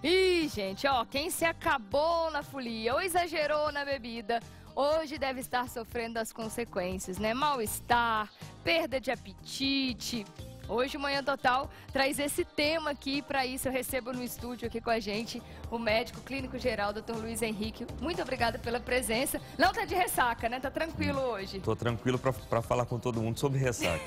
Ih, gente, ó, quem se acabou na folia ou exagerou na bebida, hoje deve estar sofrendo as consequências, né? Mal-estar, perda de apetite. Hoje o Manhã Total traz esse tema aqui, para isso eu recebo no estúdio aqui com a gente o médico clínico geral, Dr. Luiz Henrique. Muito obrigada pela presença. Não tá de ressaca, né? Tá tranquilo hoje? Tô tranquilo para falar com todo mundo sobre ressaca.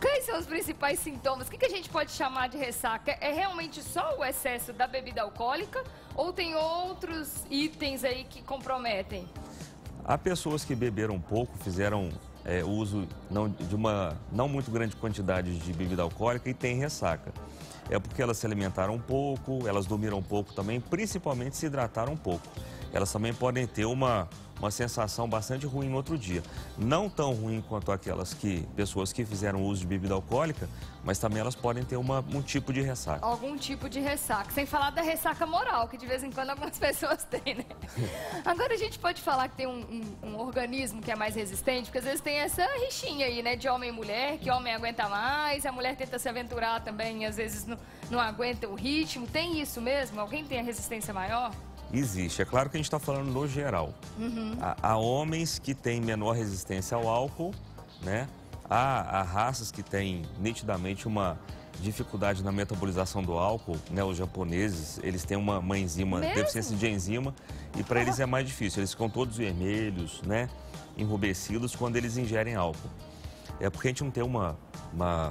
Quais são os principais sintomas? O que a gente pode chamar de ressaca? É realmente só o excesso da bebida alcoólica ou tem outros itens aí que comprometem? Há pessoas que beberam pouco, fizeram uso de uma não muito grande quantidade de bebida alcoólica e tem ressaca. É porque elas se alimentaram um pouco, elas dormiram um pouco também, principalmente se hidrataram um pouco. Elas também podem ter uma sensação bastante ruim no outro dia. Não tão ruim quanto pessoas que fizeram uso de bebida alcoólica, mas também elas podem ter um tipo de ressaca. Algum tipo de ressaca. Sem falar da ressaca moral, que de vez em quando algumas pessoas têm, né? Agora a gente pode falar que tem um organismo que é mais resistente, porque às vezes tem essa rixinha aí, né? De homem e mulher, que homem aguenta mais, a mulher tenta se aventurar também, às vezes não aguenta o ritmo. Tem isso mesmo? Alguém tem a resistência maior? Existe. É claro que a gente está falando no geral. Há homens que têm menor resistência ao álcool, né? Há raças que têm nitidamente uma dificuldade na metabolização do álcool, né? Os japoneses, eles têm uma enzima, deficiência de enzima, e para eles é mais difícil. Eles ficam todos vermelhos, né? Enrubescidos quando eles ingerem álcool. É porque a gente não tem uma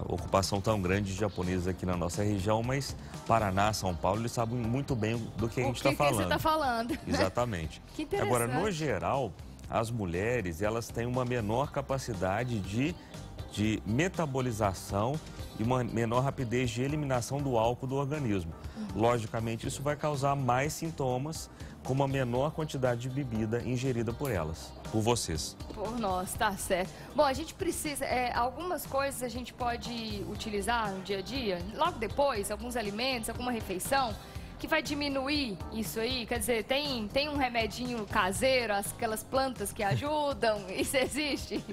ocupação tão grande de japoneses aqui na nossa região, mas Paraná, São Paulo, eles sabem muito bem do que a gente está falando. O que você está falando. Exatamente. Que interessante. Agora, no geral, as mulheres, elas têm uma menor capacidade de metabolização e uma menor rapidez de eliminação do álcool do organismo. Logicamente, isso vai causar mais sintomas com uma menor quantidade de bebida ingerida por elas, por vocês. Por nós, tá certo. Bom, a gente precisa, algumas coisas a gente pode utilizar no dia a dia, logo depois, alguns alimentos, alguma refeição, que vai diminuir isso aí? Quer dizer, tem um remedinho caseiro, aquelas plantas que ajudam? Isso existe?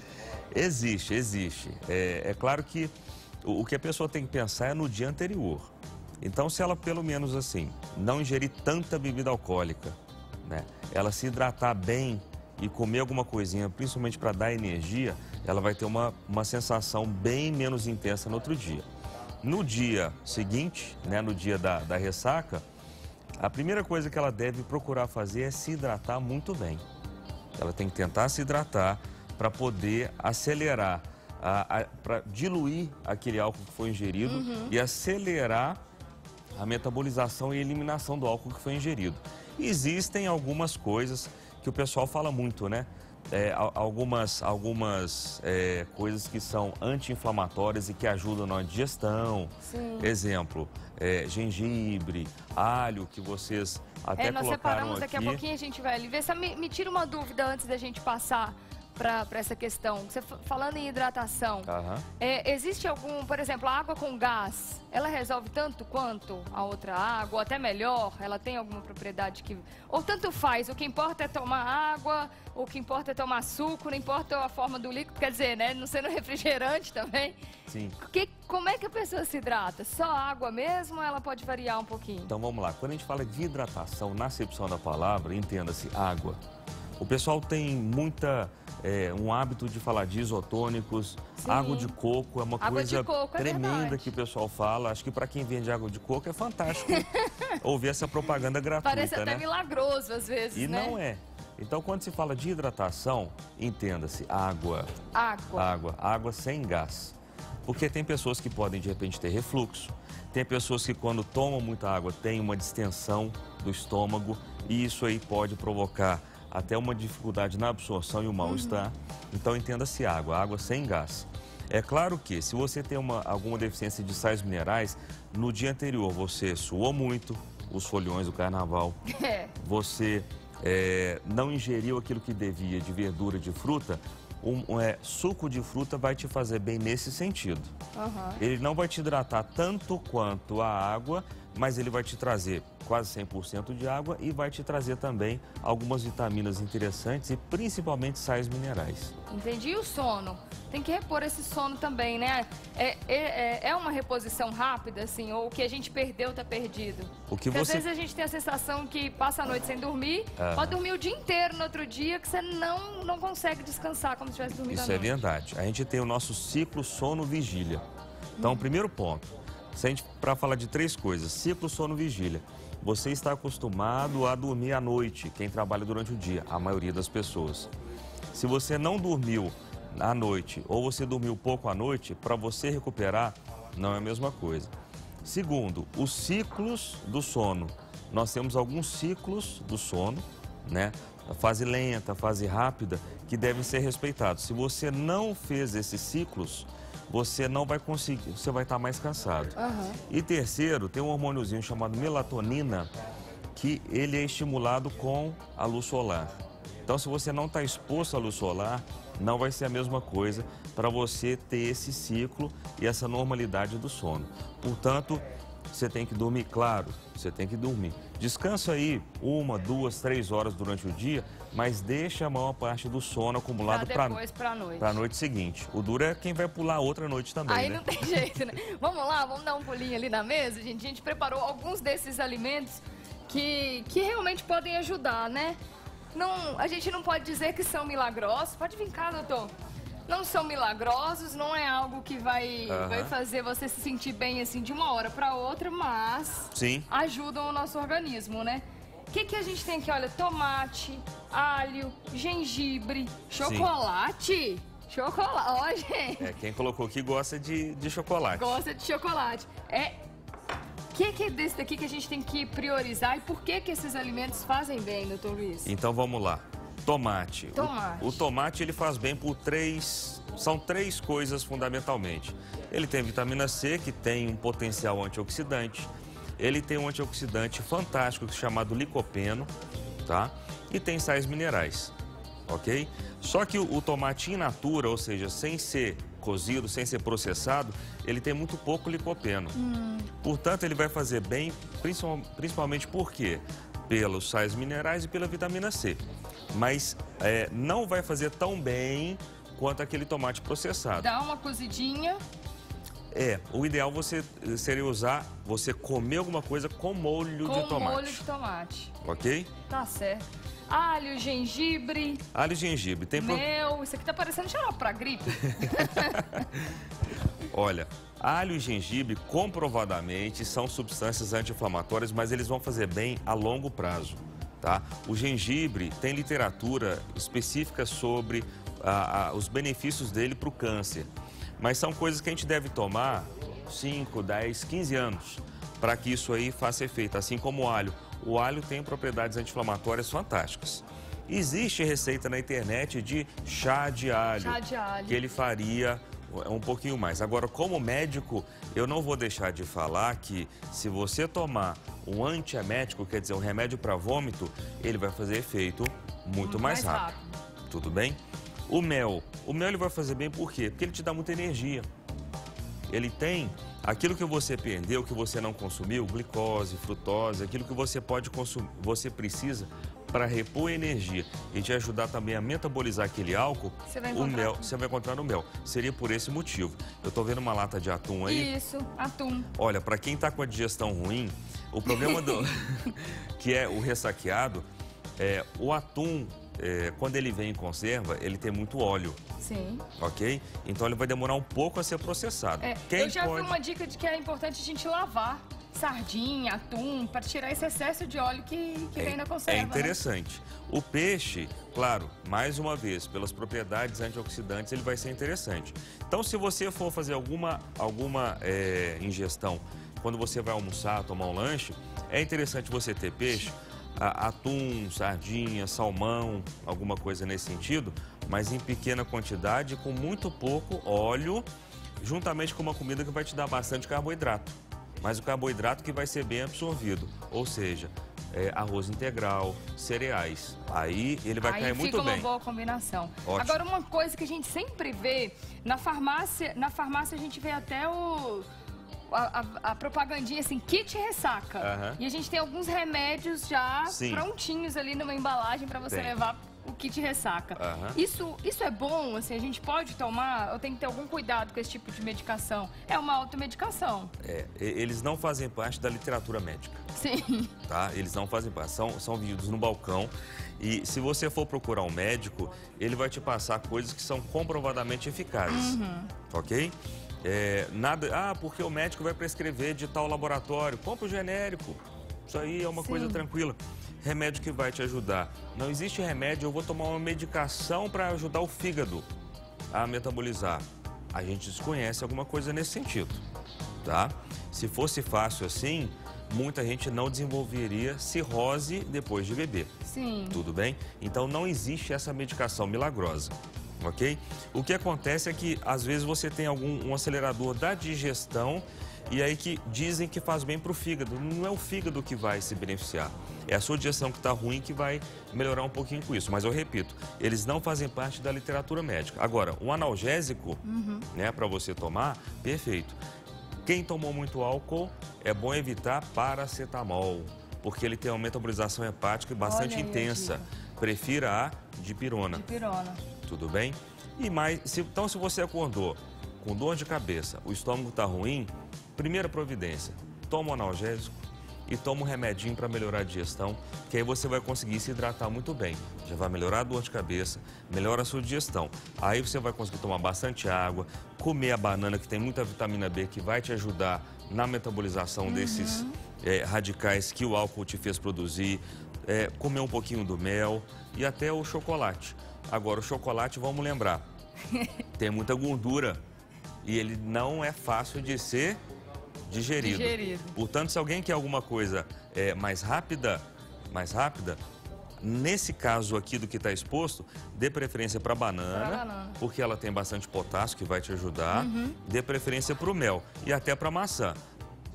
Existe. É claro que o que a pessoa tem que pensar é no dia anterior. Então, se ela, pelo menos assim, não ingerir tanta bebida alcoólica, né, ela se hidratar bem e comer alguma coisinha, principalmente para dar energia, ela vai ter uma sensação bem menos intensa no outro dia. No dia seguinte, né, no dia da ressaca, a primeira coisa que ela deve procurar fazer é se hidratar muito bem. Ela tem que tentar se hidratar para poder acelerar, para diluir aquele álcool que foi ingerido e acelerar a metabolização e eliminação do álcool que foi ingerido. Existem algumas coisas que o pessoal fala muito, né? Algumas coisas que são anti-inflamatórias e que ajudam na digestão. Sim. Exemplo, gengibre, alho, que vocês até nós colocaram separamos, aqui. daqui a pouquinho a gente vai ali ver. Me tira uma dúvida antes da gente passar para essa questão. Você falando em hidratação, existe algum, por exemplo, a água com gás, ela resolve tanto quanto a outra água, ou até melhor? Ela tem alguma propriedade que... Ou tanto faz, o que importa é tomar água, o que importa é tomar suco, não importa a forma do líquido, quer dizer, né, não sendo refrigerante também? Sim. Como é que a pessoa se hidrata? Só água mesmo ou ela pode variar um pouquinho? Então vamos lá, quando a gente fala de hidratação, na acepção da palavra, entenda-se água. O pessoal tem um hábito de falar de isotônicos. Sim. Água de coco é uma coisa tremenda que o pessoal fala. Acho que para quem vende água de coco é fantástico ouvir essa propaganda gratuita. Parece até milagroso às vezes, e né? Não é. Então, quando se fala de hidratação, entenda-se água. Água sem gás. Porque tem pessoas que podem, de repente, ter refluxo. Tem pessoas que, quando tomam muita água, têm uma distensão do estômago. E isso aí pode provocar até uma dificuldade na absorção e o mal-estar. Então, entenda-se água sem gás. É claro que, se você tem alguma deficiência de sais minerais, no dia anterior você suou muito, os foliões do carnaval, você não ingeriu aquilo que devia de verdura, de fruta, suco de fruta vai te fazer bem nesse sentido. Ele não vai te hidratar tanto quanto a água, mas ele vai te trazer quase 100% de água e vai te trazer também algumas vitaminas interessantes e principalmente sais minerais. Entendi. E o sono? Tem que repor esse sono também, né? É uma reposição rápida, assim, ou o que a gente perdeu está perdido? Porque às vezes a gente tem a sensação que passa a noite sem dormir, pode dormir o dia inteiro no outro dia, que você não consegue descansar como se tivesse dormido à noite. Isso é verdade. A gente tem o nosso ciclo sono-vigília. Então, primeiro ponto, para falar de 3 coisas, ciclo sono-vigília. Você está acostumado a dormir à noite, quem trabalha durante o dia, a maioria das pessoas. Se você não dormiu à noite ou você dormiu pouco à noite, para você recuperar, não é a mesma coisa. Segundo, os ciclos do sono. Nós temos alguns ciclos do sono, né? A fase lenta, a fase rápida, que devem ser respeitados. Se você não fez esses ciclos, você não vai conseguir, você vai estar mais cansado. E terceiro, tem um hormôniozinho chamado melatonina, que ele é estimulado com a luz solar. Então, se você não está exposto à luz solar, não vai ser a mesma coisa para você ter esse ciclo e essa normalidade do sono. Portanto, você tem que dormir, claro, você tem que dormir. Descansa aí 1, 2, 3 horas durante o dia, mas deixa a maior parte do sono acumulado para a noite seguinte. O duro é quem vai pular outra noite também, aí né? Não tem jeito, né? Vamos lá, vamos dar um pulinho ali na mesa, gente. A gente preparou alguns desses alimentos que realmente podem ajudar, né? A gente não pode dizer que são milagrosos. Pode vir cá, doutor. Não são milagrosos, não é algo que vai fazer você se sentir bem assim de uma hora para outra, mas ajudam o nosso organismo, né? O que a gente tem aqui? Olha, tomate, alho, gengibre, chocolate. Chocolate, ó, gente. Quem colocou aqui gosta de chocolate. Gosta de chocolate. O que é desse daqui que a gente tem que priorizar e por que esses alimentos fazem bem, doutor Luiz? Então vamos lá. Tomate. O tomate ele faz bem por são 3 coisas fundamentalmente. Ele tem vitamina C, que tem um potencial antioxidante. Ele tem um antioxidante fantástico chamado licopeno, tá? E tem sais minerais, ok? Só que o tomate in natura, ou seja, sem ser cozido, sem ser processado, ele tem muito pouco licopeno. Portanto, ele vai fazer bem, principalmente por quê? Pelos sais minerais e pela vitamina C. Mas não vai fazer tão bem quanto aquele tomate processado. Dá uma cozidinha. O ideal seria você comer alguma coisa com molho de tomate. Com molho de tomate. Ok? Tá certo. Alho, gengibre. Alho e gengibre. Mel. Isso aqui tá parecendo xarope pra gripe. Olha, alho e gengibre comprovadamente são substâncias anti-inflamatórias, mas eles vão fazer bem a longo prazo, tá? O gengibre tem literatura específica sobre os benefícios dele para o câncer, mas são coisas que a gente deve tomar 5, 10, 15 anos para que isso aí faça efeito, assim como o alho. O alho tem propriedades anti-inflamatórias fantásticas. Existe receita na internet de chá de alho. Que ele faria um pouquinho mais. Agora, como médico, eu não vou deixar de falar que se você tomar um antiemético, quer dizer, um remédio para vômito, ele vai fazer efeito muito mais rápido. Tudo bem? O mel ele vai fazer bem por quê? Porque ele te dá muita energia. Ele tem aquilo que você perdeu, que você não consumiu, glicose, frutose, aquilo que você pode consumir, você precisa para repor energia e te ajudar também a metabolizar aquele álcool, você vai encontrar no mel. Seria por esse motivo. Eu tô vendo uma lata de atum aí. Isso, atum. Olha, para quem tá com a digestão ruim, o problema que é o ressaqueado, o atum, quando ele vem em conserva, ele tem muito óleo. Sim. Ok? Então ele vai demorar um pouco a ser processado. Eu já vi uma dica de que é importante a gente lavar sardinha, atum, para tirar esse excesso de óleo que vem na conserva. É interessante. Né? O peixe, claro, mais uma vez, pelas propriedades antioxidantes, ele vai ser interessante. Então, se você for fazer alguma ingestão, quando você vai almoçar, tomar um lanche, é interessante você ter peixe, atum, sardinha, salmão, alguma coisa nesse sentido, mas em pequena quantidade, com muito pouco óleo, juntamente com uma comida que vai te dar bastante carboidrato. Mas o carboidrato que vai ser bem absorvido, ou seja, arroz integral, cereais. Aí ele vai cair muito bem. Aí fica uma boa combinação. Ótimo. Agora, uma coisa que a gente sempre vê, na farmácia a gente vê até a propagandinha assim, kit ressaca. E a gente tem alguns remédios já prontinhos ali numa embalagem para você levar o kit ressaca. Isso é bom? Assim, a gente pode tomar? Ou tem que ter algum cuidado com esse tipo de medicação? É uma automedicação. Eles não fazem parte da literatura médica. Sim. Tá? Eles não fazem parte. São vendidos no balcão. E se você for procurar um médico, ele vai te passar coisas que são comprovadamente eficazes. Ok? Porque o médico vai prescrever de tal laboratório. Compra o genérico. Isso aí é uma coisa tranquila. Remédio que vai te ajudar. Não existe remédio, eu vou tomar uma medicação para ajudar o fígado a metabolizar. A gente desconhece alguma coisa nesse sentido, tá? Se fosse fácil assim, muita gente não desenvolveria cirrose depois de beber. Sim. Tudo bem? Então não existe essa medicação milagrosa, ok? O que acontece é que às vezes você tem um acelerador da digestão e aí que dizem que faz bem para o fígado. Não é o fígado que vai se beneficiar. É a sua digestão que está ruim que vai melhorar um pouquinho com isso. Mas eu repito, eles não fazem parte da literatura médica. Agora, um analgésico, né, para você tomar, perfeito. Quem tomou muito álcool, é bom evitar paracetamol, porque ele tem uma metabolização hepática bastante intensa. Prefira a dipirona. Tudo bem? Então, se você acordou com dor de cabeça, o estômago está ruim, primeira providência, toma um analgésico e toma um remedinho para melhorar a digestão, que aí você vai conseguir se hidratar muito bem. Já vai melhorar a dor de cabeça, melhora a sua digestão. Aí você vai conseguir tomar bastante água, comer a banana, que tem muita vitamina B, que vai te ajudar na metabolização desses radicais que o álcool te fez produzir, comer um pouquinho do mel e até o chocolate. Agora, o chocolate, vamos lembrar, tem muita gordura e ele não é fácil de ser digerido. Portanto, se alguém quer alguma coisa mais rápida, nesse caso aqui do que está exposto, dê preferência para a banana, porque ela tem bastante potássio que vai te ajudar. Dê preferência para o mel e até para a maçã.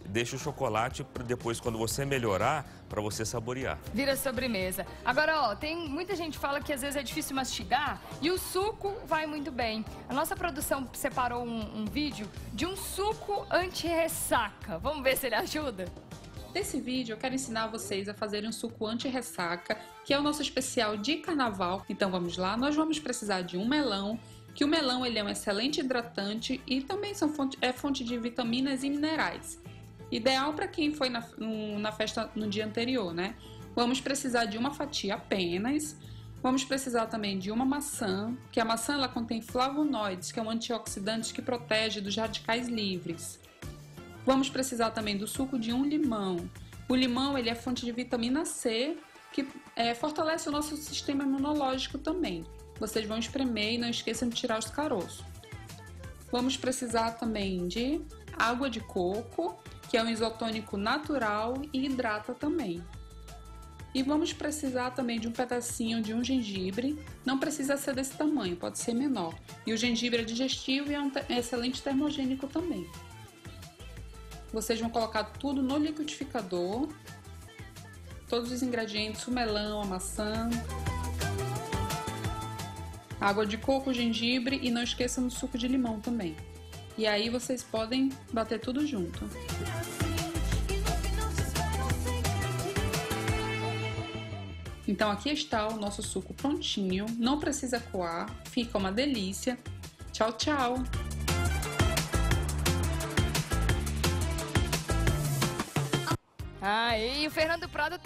Deixa o chocolate para depois, quando você melhorar, para você saborear. Vira sobremesa. Agora, ó, tem muita gente que fala que às vezes é difícil mastigar e o suco vai muito bem. A nossa produção separou um vídeo de um suco anti-ressaca. Vamos ver se ele ajuda? Nesse vídeo eu quero ensinar vocês a fazerem um suco anti-ressaca, que é o nosso especial de carnaval. Então vamos lá, nós vamos precisar de um melão, que o melão ele é um excelente hidratante e também é fonte de vitaminas e minerais. Ideal para quem foi na festa no dia anterior, né? Vamos precisar de uma fatia apenas. Vamos precisar também de uma maçã, que a maçã ela contém flavonoides, que é um antioxidante que protege dos radicais livres. Vamos precisar também do suco de um limão. O limão ele é fonte de vitamina C, que fortalece o nosso sistema imunológico também. Vocês vão espremer e não esqueçam de tirar os caroços. Vamos precisar também de água de coco, que é um isotônico natural e hidrata também. E vamos precisar também de um pedacinho de um gengibre, não precisa ser desse tamanho, pode ser menor. E o gengibre é digestivo e é um excelente termogênico também. Vocês vão colocar tudo no liquidificador, todos os ingredientes, o melão, a maçã, água de coco, gengibre e não esqueçam do suco de limão também. E aí vocês podem bater tudo junto. Então aqui está o nosso suco prontinho, não precisa coar, fica uma delícia. Tchau, tchau! E o Fernando Prado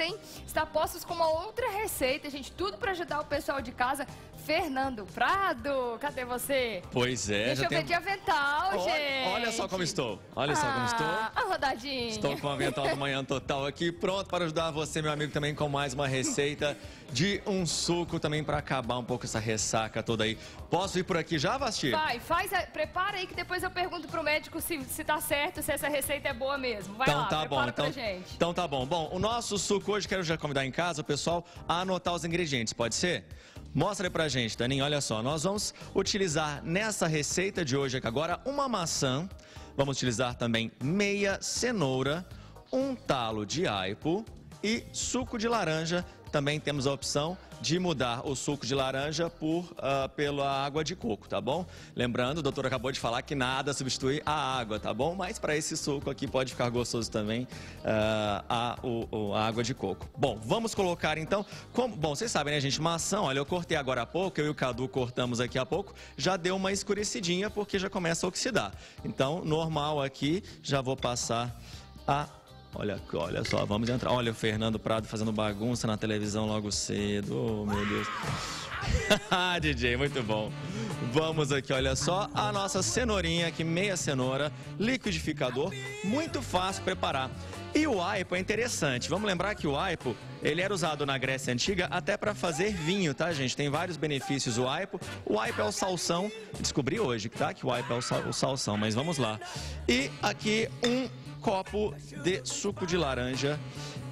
está postos com uma outra receita, gente, tudo para ajudar o pessoal de casa. Fernando Prado, cadê você? Pois é. Deixa eu ver de avental, gente. Olha só como estou. Olha só como estou. A rodadinha. Estou com o avental do Manhã Total aqui, pronto para ajudar você, meu amigo, também com mais uma receita de um suco também para acabar um pouco essa ressaca toda aí. Posso ir por aqui já, Vasti? Vai, prepara aí que depois eu pergunto pro médico se tá certo, se essa receita é boa mesmo. Vai então, lá, tá bom, pra gente. Então tá bom. Bom, o nosso suco hoje, quero já convidar em casa o pessoal a anotar os ingredientes, pode ser? Mostra aí pra gente, Daninho, olha só, nós vamos utilizar nessa receita de hoje aqui agora uma maçã, vamos utilizar também meia cenoura, um talo de aipo e suco de laranja também temos a opção de mudar o suco de laranja pela água de coco, tá bom? Lembrando, o doutor acabou de falar que nada substitui a água, tá bom? Mas para esse suco aqui pode ficar gostoso também a água de coco. Bom, vamos colocar então, bom, vocês sabem, né, gente, maçã, olha, eu cortei agora há pouco, eu e o Cadu cortamos aqui há pouco, já deu uma escurecidinha porque já começa a oxidar. Então, normal aqui, já vou passar Olha só, vamos entrar. Olha o Fernando Prado fazendo bagunça na televisão logo cedo. Oh, meu Deus. DJ, muito bom. Vamos aqui, olha só, a nossa cenourinha aqui, meia cenoura, liquidificador, muito fácil preparar. E o aipo é interessante. Vamos lembrar que o aipo, ele era usado na Grécia Antiga até para fazer vinho, tá, gente? Tem vários benefícios o aipo. O aipo é o salsão. Descobri hoje, tá? Que o aipo é o salsão, mas vamos lá. E aqui um copo de suco de laranja.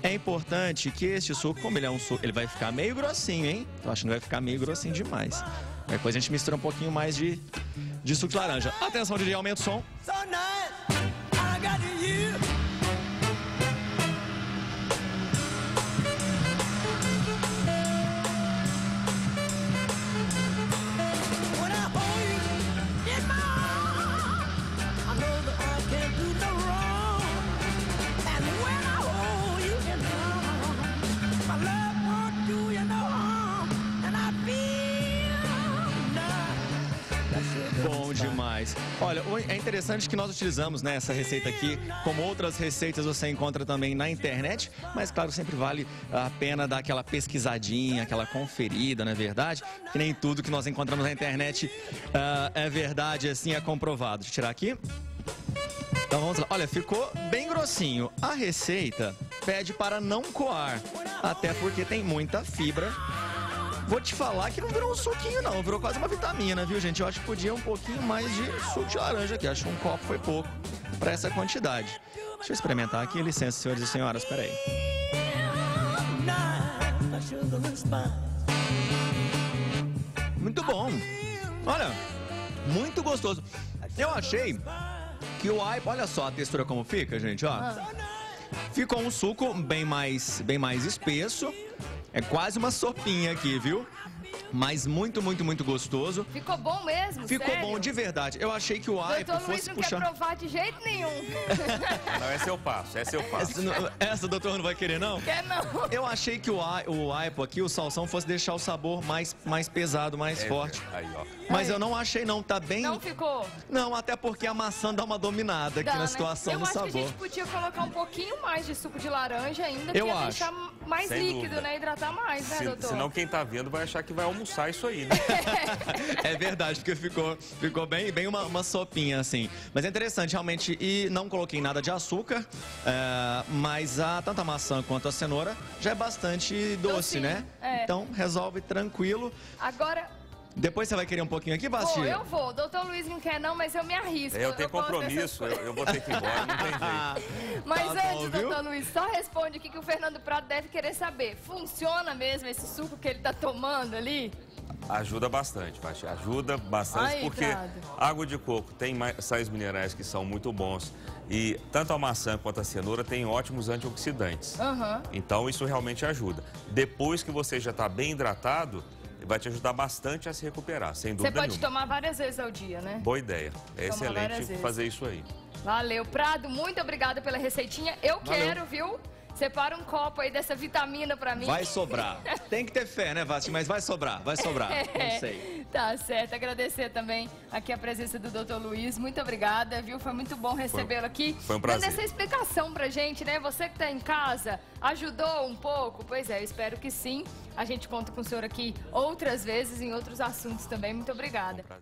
É importante que este suco, como ele é um suco, ele vai ficar meio grossinho, hein? Tô achando que vai ficar meio grossinho demais. Depois a gente mistura um pouquinho mais de suco de laranja. Atenção, DJ, aumenta o som. Bom demais. Olha, é interessante que nós utilizamos, né, essa receita aqui, como outras receitas você encontra também na internet, mas claro, sempre vale a pena dar aquela pesquisadinha, aquela conferida, não é verdade? Que nem tudo que nós encontramos na internet é verdade, assim, é comprovado. Deixa eu tirar aqui. Então vamos lá. Olha, ficou bem grossinho. A receita pede para não coar, até porque tem muita fibra. Vou te falar que não virou um suquinho não, virou quase uma vitamina, viu, gente? Eu acho que podia um pouquinho mais de suco de laranja aqui, acho que um copo foi pouco para essa quantidade. Deixa eu experimentar aqui, licença, senhores e senhoras, espera aí. Muito bom, olha, muito gostoso. Eu achei que o aipo, olha só a textura como fica, gente, ó. Ficou um suco bem mais espesso. É quase uma sopinha aqui, viu? Mas muito, muito, muito gostoso. Ficou bom mesmo? Ficou sério? bom de verdade. Eu achei que o aipo fosse não puxar... quer provar de jeito nenhum. Não, esse eu passo, esse eu passo. Essa doutor não vai querer, não? Quer não. Eu achei que o aipo aqui, o salsão, fosse deixar o sabor mais pesado, mais forte. Aí, ó. Mas eu não achei, não. Tá bem... Não ficou? Não, até porque a maçã dá uma dominada aqui na situação do sabor. Eu acho que a gente podia colocar um pouquinho mais de suco de laranja ainda, eu ia acho. Deixar mais sem líquido, dúvida. né? Hidratar mais, né, doutor? Senão quem tá vendo vai achar que vai almoçar isso aí, né? É verdade, porque ficou bem uma sopinha, assim. Mas é interessante, realmente, e não coloquei nada de açúcar, mas tanto a maçã quanto a cenoura já é bastante doce, né? É. Então, resolve tranquilo. Agora... Depois você vai querer um pouquinho aqui, Basti? Eu vou. O doutor Luiz não quer não, mas eu me arrisco. Eu tenho compromisso, eu vou ter que ir embora, não tem jeito. Mas Tá bom, antes, viu? doutor Luiz, só responde aqui que o Fernando Prado deve querer saber. Funciona mesmo esse suco que ele tá tomando ali? Ajuda bastante, Basti, ajuda bastante, Ai, porque Prado. água de coco tem sais minerais que são muito bons e tanto a maçã quanto a cenoura têm ótimos antioxidantes. Então isso realmente ajuda. Depois que você já está bem hidratado, vai te ajudar bastante a se recuperar, sem dúvida nenhuma. Você pode tomar várias vezes ao dia, né? Boa ideia, é Tomar várias excelente vezes. fazer isso aí. Valeu, Prado, muito obrigada pela receitinha. Eu quero, viu? Separa um copo aí dessa vitamina pra mim. Vai sobrar. Tem que ter fé, né, Vasti? Mas vai sobrar. Não sei. Tá certo. Agradecer também aqui a presença do Dr. Luiz. Muito obrigada, viu? Foi muito bom recebê-lo aqui. Foi um prazer. Dando essa explicação pra gente, né? Você que tá em casa, ajudou um pouco? Pois é, eu espero que sim. A gente conta com o senhor aqui outras vezes em outros assuntos também. Muito obrigada.